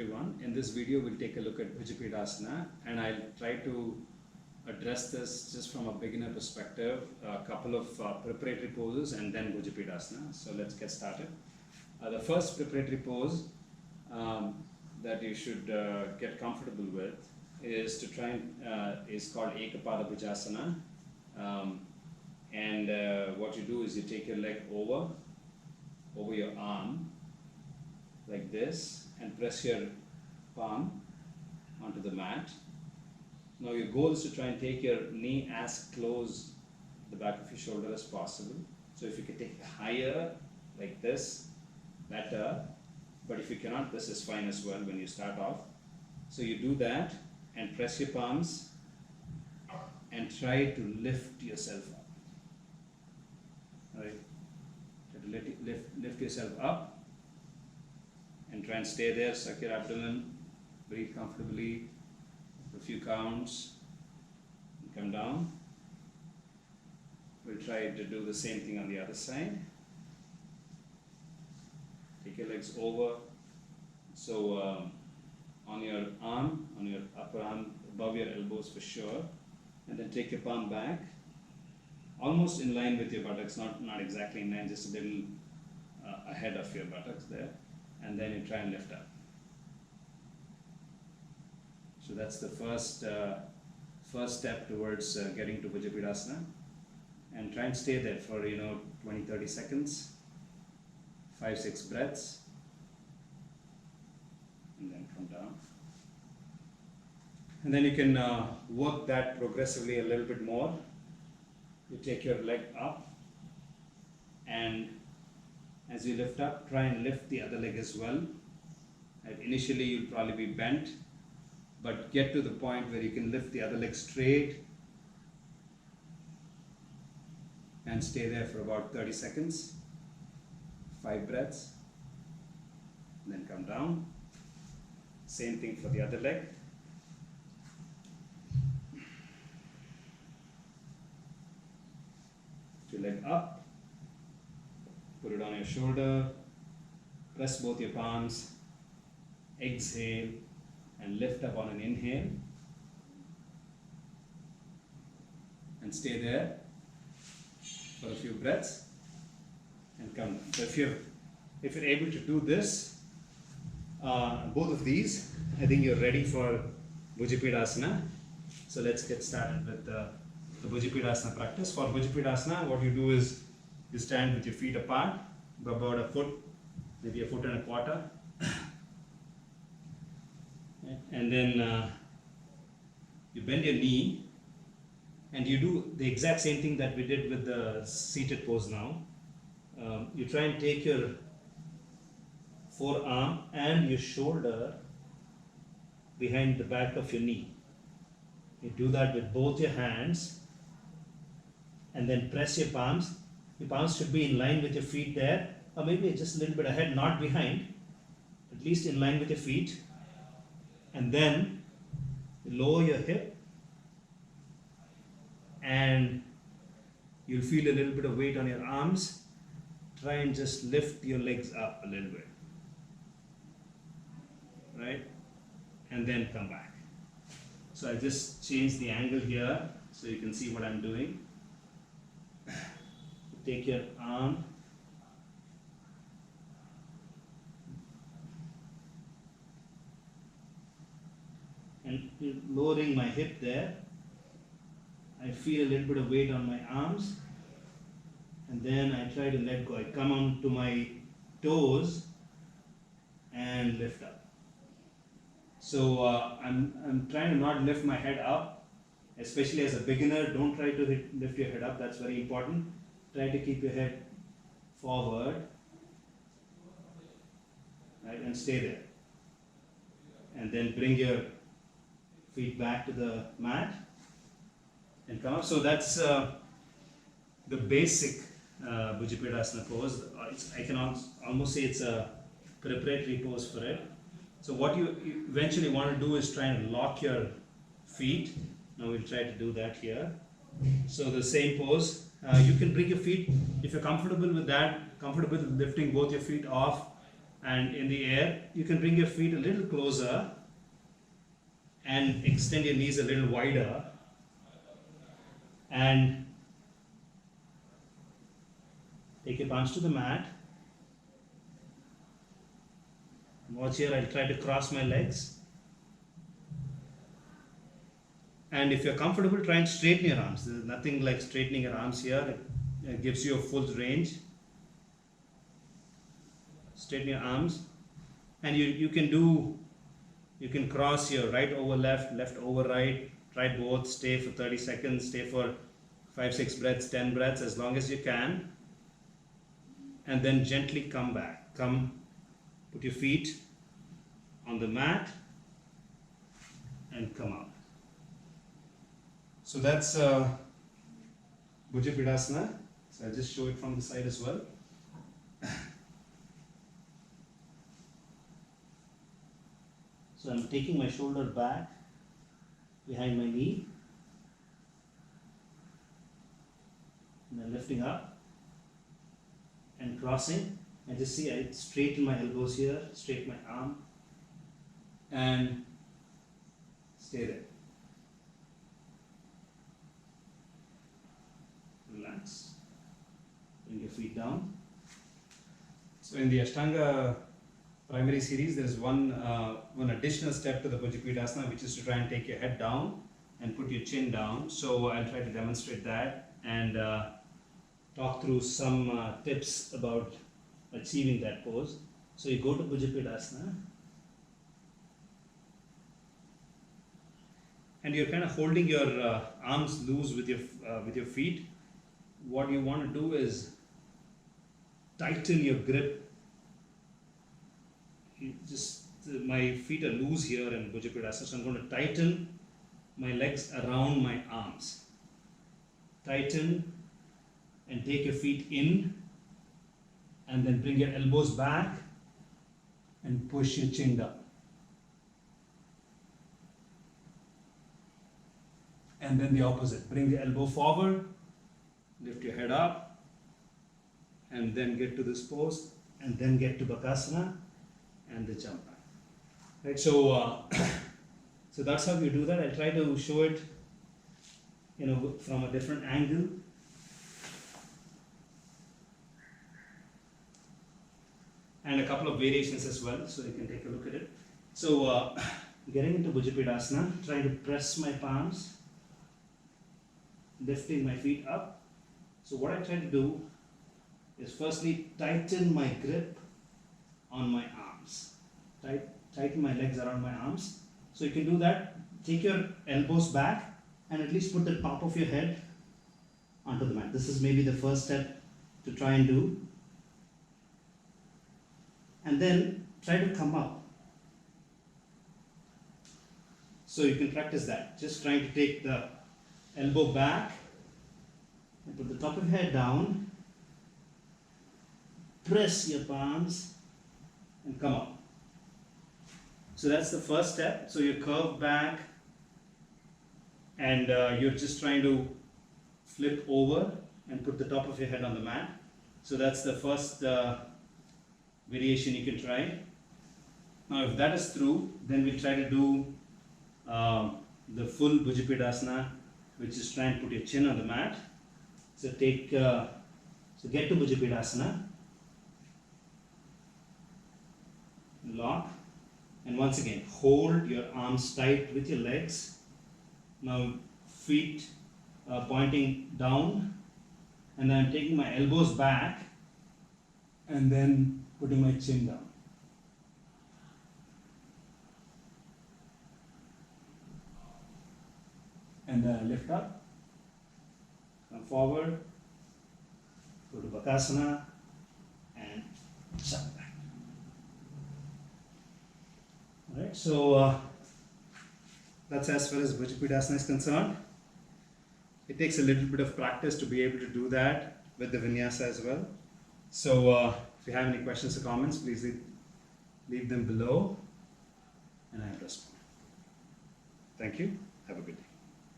everyone. In this video we'll take a look at Bhujapeedasana, and I'll try to address this just from a beginner perspective, a couple of preparatory poses and then Bhujapeedasana. So let's get started. The first preparatory pose that you should get comfortable with is to try and is called Bhujapeedasana. What you do is you take your leg over your arm like this and press your palm onto the mat. Now your goal is to try and take your knee as close to the back of your shoulder as possible. So if you can take it higher like this, better, but if you cannot, this is fine as well when you start off. So you do that and press your palms and try to lift yourself up. Right? Try to lift yourself up and try and stay there. Suck your abdomen, breathe comfortably for a few counts, and come down. We'll try to do the same thing on the other side. Take your legs over. So on your arm, on your upper arm, above your elbows for sure, and then take your palm back, almost in line with your buttocks, not exactly in line, just a little ahead of your buttocks there, and then you try and lift up. So that's the first step towards getting to Bhujapeedasana, and try and stay there for 20-30 seconds, 5-6 breaths, and then come down. And then you can work that progressively a little bit more. You take your leg up, and as you lift up, try and lift the other leg as well. Initially you'll probably be bent, but get to the point where you can lift the other leg straight and stay there for about 30 seconds, 5 breaths, and then come down. Same thing for the other leg. Your leg up, put it on your shoulder, press both your palms, exhale and lift up on an inhale, and stay there for a few breaths and come down. So if you're able to do this, both of these, I think you're ready for Bhujapeedasana. So let's get started with the Bhujapeedasana practice. For Bhujapeedasana, what you do is you stand with your feet apart, about a foot, maybe a foot and a quarter, and then you bend your knee, and you do the exact same thing that we did with the seated pose now. You try and take your forearm and your shoulder behind the back of your knee. You do that with both your hands, and then press your palms. Your palms should be in line with your feet there, or maybe just a little bit ahead, not behind, at least in line with your feet. And then you lower your hip, and you'll feel a little bit of weight on your arms. Try and just lift your legs up a little bit, right? And then come back. So I just change the angle here so you can see what I'm doing. Take your arm and lowering my hip there. I feel a little bit of weight on my arms, and then I try to let go. I come on to my toes and lift up. So I'm trying to not lift my head up, especially as a beginner. Don't try to lift your head up, that's very important. Try to keep your head forward, right, and stay there. And then bring your feet back to the mat and come up. So that's the basic Bhujapeedasana pose. I can almost say it's a preparatory pose for it. So what you eventually want to do is try and lock your feet. Now we'll try to do that here. So the same pose. You can bring your feet, if you're comfortable with that, comfortable with lifting both your feet off and in the air. You can bring your feet a little closer and extend your knees a little wider, and take your palms to the mat. Watch here, I'll try to cross my legs. And if you're comfortable, try and straighten your arms. There's nothing like straightening your arms here. It gives you a full range. Straighten your arms. And you can cross your right over left, left over right. Try both. Stay for 30 seconds. Stay for 5, 6 breaths, 10 breaths, as long as you can. And then gently come back. Put your feet on the mat and come out. So that's Bhujapeedasana. So I'll just show it from the side as well. So I'm taking my shoulder back behind my knee and then lifting up and crossing. And just see, I straighten my elbows here, straighten my arm, and stay there. Relax. Bring your feet down. So in the Ashtanga primary series, there is one additional step to the Bhujapeedasana, which is to try and take your head down and put your chin down. So I'll try to demonstrate that and talk through some tips about achieving that pose. So you go to Bhujapeedasana and you're kind of holding your arms loose with your feet. What you want to do is tighten your grip. My feet are loose here in Bhujapeedasana, so I'm going to tighten my legs around my arms. Tighten and take your feet in, and then bring your elbows back and push your chin down. And then the opposite. Bring the elbow forward, lift your head up, and then get to this pose, and then get to Bakasana and the jump back. Right, so so that's how you do that. I'll try to show it, from a different angle. And a couple of variations as well, so you can take a look at it. So getting into Bhujapeedasana, trying to press my palms, lifting my feet up. So what I try to do is firstly tighten my grip on my arms. Tighten my legs around my arms. So you can do that. Take your elbows back and at least put the top of your head onto the mat. This is maybe the first step to try and do. And then try to come up. So you can practice that. Just trying to take the elbow back and put the top of your head down. Press your palms and come up. So that's the first step. So you curve back and you're just trying to flip over and put the top of your head on the mat. So that's the first variation you can try. Now if that is through, then we'll try to do the full Bhujapeedasana, which is try and put your chin on the mat. So get to Bhujapeedasana, lock, and once again hold your arms tight with your legs. Now feet pointing down, and then I'm taking my elbows back and then putting my chin down. And then I lift up, come forward, go to Bakasana, and jump back. Alright, so that's as far as Bhujapeedasana is concerned. It takes a little bit of practice to be able to do that with the vinyasa as well. So if you have any questions or comments, please leave them below and I'll respond. Thank you. Have a good day.